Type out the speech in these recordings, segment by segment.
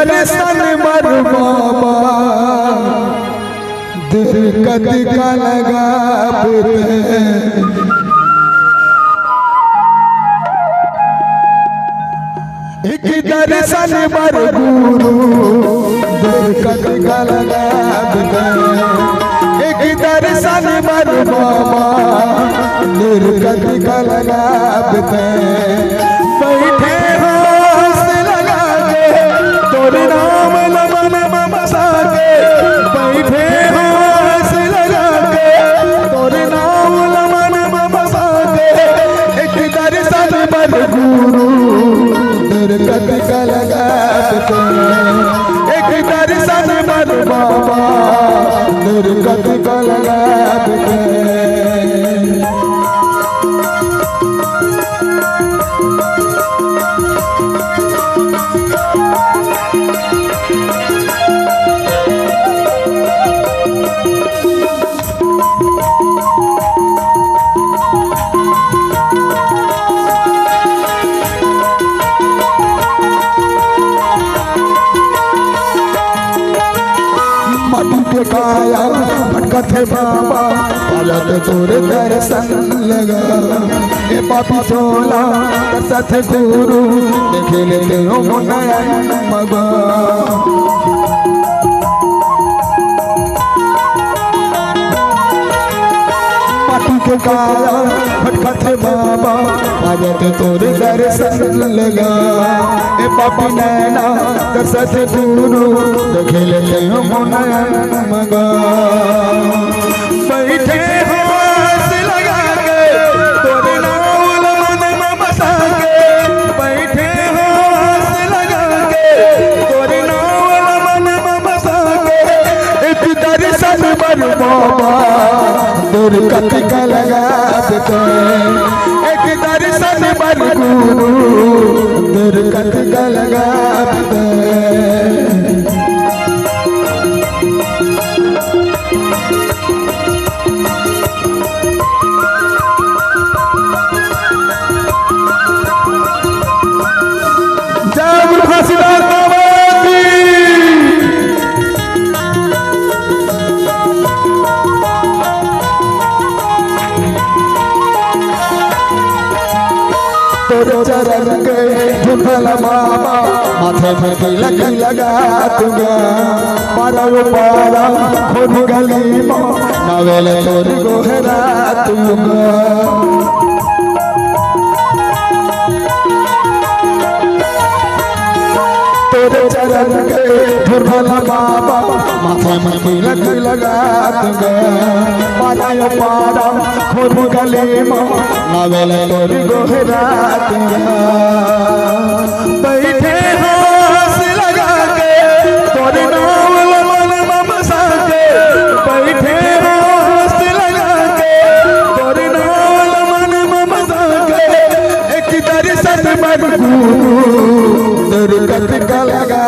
दर्शन मर बाबा दिक्कत का लगा एक दर्शन मर गुरु दिक्कत का लगा एक दर्शन मर बाबा दिक्कत का लगा बैठे हाथ लगा के तोरे नाम लमन ममसा के बैठे हाथ लगा के तोरे नाम लमन ममसा के एक दर्शन मर गुरु दिक्कत का लगा एक दर्शन मर बाबा दिक्कत का लगा काया भटकत है बाबा पालत तोरे दर्शन लगा ए पापी चोला सत गुरु देखे ले हो नयन मगा पापी के काया भटकत है बाबा पालत तोरे दर्शन लगा ए पापी नैना सत गुरु देखे ले हो नयन मगा बैठे हाथ लगा के तोरे नाम लमन ममसा के बैठे हाथ लगा के तोरे नाम लमन ममसा के एक दर्शन मर बाबा दिक्कत का लगा एक दर्शन मर गुरु दिक्कत का लगा तोरे चरण के धुंधल बाबा माथे में तिलक लगा दूंगा पारा वो पारा खुद गली नवेल तोरे गोहरा दूंगा तोरे चरण के धुंधल बाबा माथे में तिलक लगा दूंगा पारा वो पारा खुद गली नवेल तोरे गोहरा बैठे हाथ लगा के तोरे नाम लमन ममसा के बैठे हाथ लगा के तोरे नाम लमन ममसा के एक दर्शन मर गुरु दिक्कत का लगा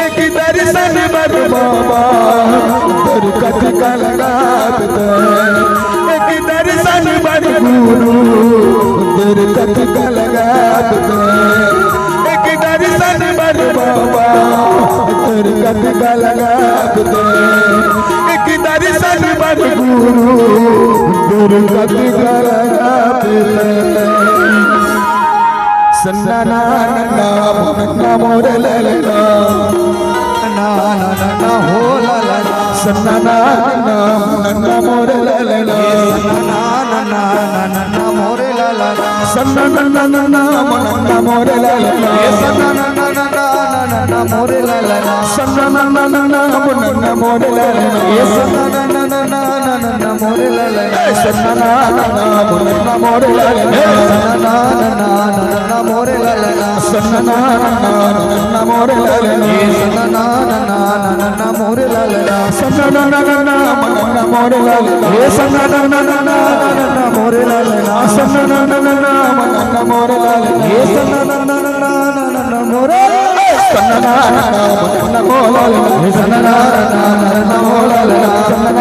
एक दर्शन मर बाबा दिक्कत का लगा एक दर्शन मर गुरु दिक्कत का लगा एक दर्शन मर बाबा दिक्कत का लगा एक दर्शन मर गुरु दिक्कत का लगा सन्ना ना ना मोर ललना ना ना ना हो ललना सन्ना ना ना मोर ललना ना ना ना मोर ललना सन्ना ना ना मोर ललना सन्ना ना ना मोर ललना सन्ना ना ना मोर ललना सन्ना ना ना मोर ललना सन्ना ना ना मोर ललना सन्ना ना मोर ललना सन्ना ना मोर ललना सन्ना ना मोर ललना सन्ना ना मोर ललना ये सन्ना ना मोर ललना सन्ना ना मोर ललना ये सन्ना ना मोर सन्ना ना मोर ललना सन्ना ना मोर ललना सन्ना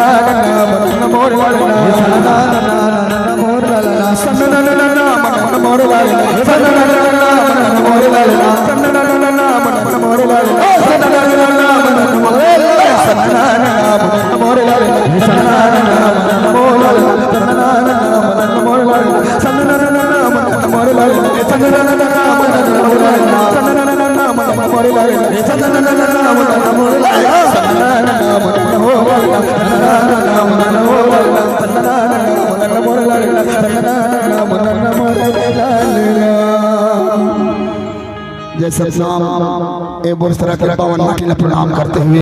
ना मोर ललना सन्ना ना मोर ललना सन्ना ना मोर ललना सन्ना ना मोर ललना सन्ना ना जैसे नाम ए बोरसरा के पावन माटी ने प्रणाम करते हुए